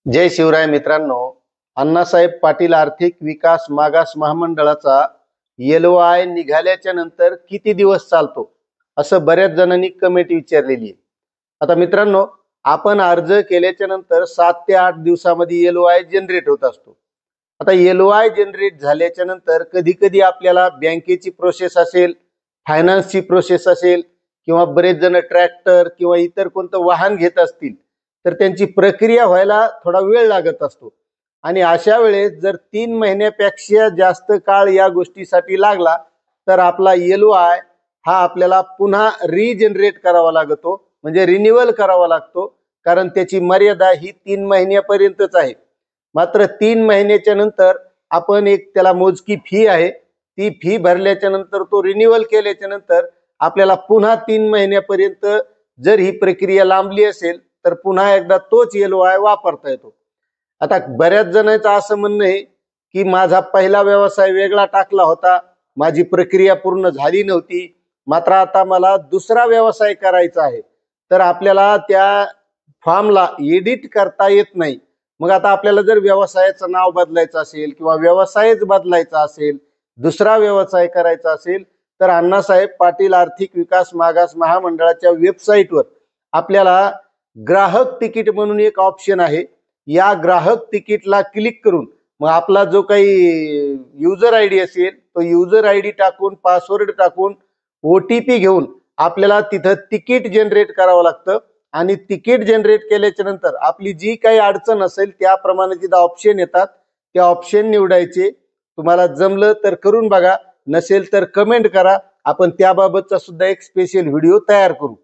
जय शिवराय मित्रांनो, अण्णासाहेब पाटील आर्थिक विकास मागास महामंडळाचा LOI निघाल्याच्या नंतर किती दिवस चालतो असं बऱ्याच जणांनी कमेंट विचारलेली आहे। आता मित्रांनो, आपण अर्ज केल्याच्या नंतर 7 ते 8 दिवसामध्ये LOI जनरेट होत असतो। आता LOI जनरेट झाल्याच्या नंतर कधी कधी आपल्याला बँकेची प्रोसेस असेल, फायनान्सची प्रोसेस असेल किंवा बरेच जण ट्रॅक्टर किंवा इतर कोणतं वाहन घेत असतील तर त्यांची प्रक्रिया व्हायला थोडा वेळ लागत असतो। आणि अशा वेळेस जर 3 महिन्यापेक्षा जास्त काळ या गोष्टीसाठी लागला तर आपला LOI हा आपल्याला पुन्हा रिजनरेट करावा लागतो, म्हणजे रिन्युअल करावा लागतो, कारण त्याची मर्यादा ही 3 महिन्यापर्यंतच आहे। मात्र 3 महिन्याच्या नंतर आपण एक त्याला मोजकी फी आहे, ती फी भरल्याच्या नंतर तो रिन्युअल केल्याच्या नंतर आपल्याला पुन्हा 3 महिन्यापर्यंत जर ही प्रक्रिया लांबली असेल तर पुन्हा एकदा तोच LOI वापरता येतो। आता बऱ्याच जणांचं असं म्हणणं आहे की माझा पहिला व्यवसाय वेगळा टाकला होता, माझी प्रक्रिया पूर्ण झाली नव्हती, मात्र आता मला दुसरा व्यवसाय करायचा आहे, तर आपल्याला त्या फॉर्मला एडिट करता येत नाही। मग आता आपल्याला जर व्यवसायाचं नाव बदलायचं असेल किंवा व्यवसायच बदलायचा असेल, दुसरा व्यवसाय करायचा असेल तर अण्णासाहेब पाटील आर्थिक विकास मागास महामंडळाच्या वेबसाईटवर आपल्याला ग्राहक तिकीट म्हणून एक ऑप्शन आहे। या ग्राहक तिकीटला क्लिक करून मग आपला जो काही युजर आयडी असेल तो युजर आयडी टाकून, पासवर्ड टाकून, OTP घेऊन आपल्याला तिथं तिकीट जनरेट करावं लागतं। आणि तिकीट जनरेट केल्याच्या नंतर आपली जी काही अडचण असेल त्याप्रमाणे तिथं ऑप्शन येतात, त्या ऑप्शन निवडायचे। तुम्हाला जमलं तर करून बघा, नसेल तर कमेंट करा, आपण त्याबाबतचा सुद्धा एक स्पेशल व्हिडिओ तयार करू।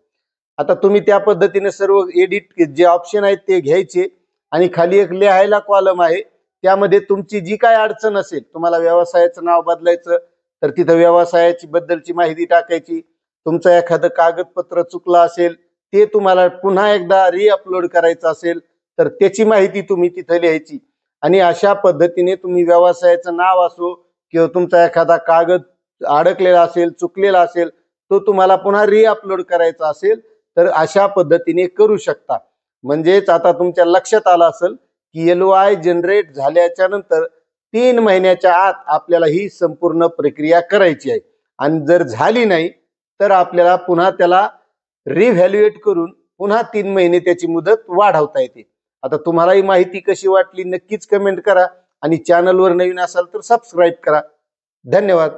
आता तुम्ही त्या पद्धतीने सर्व एडिट जे ऑप्शन आहेत ते घ्यायचे आणि खाली एक लिहायला कॉलम आहे, त्यामध्ये तुमची जी काय अडचण असेल, तुम्हाला व्यवसायाचं नाव बदलायचं तर तिथं व्यवसायाची बद्दलची माहिती टाकायची, तुमचं एखादं कागदपत्र चुकलं असेल ते तुम्हाला पुन्हा एकदा रिअपलोड करायचं असेल तर त्याची माहिती तुम्ही तिथं लिहायची। आणि अशा पद्धतीने तुम्ही व्यवसायाचं नाव असो किंवा तुमचा एखादा कागद अडकलेला असेल, चुकलेला असेल, तो तुम्हाला पुन्हा रिअपलोड करायचा असेल तर अशा पद्धतीने करू शकता। म्हणजेच आता तुमच्या लक्षात आलं असेल की LOI जनरेट झाल्याच्या नंतर 3 महिन्याच्या आत आपल्याला ही संपूर्ण प्रक्रिया करायची आहे। आणि जर झाली नाही तर आपल्याला पुन्हा त्याला रिव्हॅल्युएट करून पुन्हा 3 महिने त्याची मुदत वाढवता येते। आता तुम्हाला ही माहिती कशी वाटली नक्कीच कमेंट करा आणि चॅनलवर नवीन असाल तर सबस्क्राईब करा। धन्यवाद।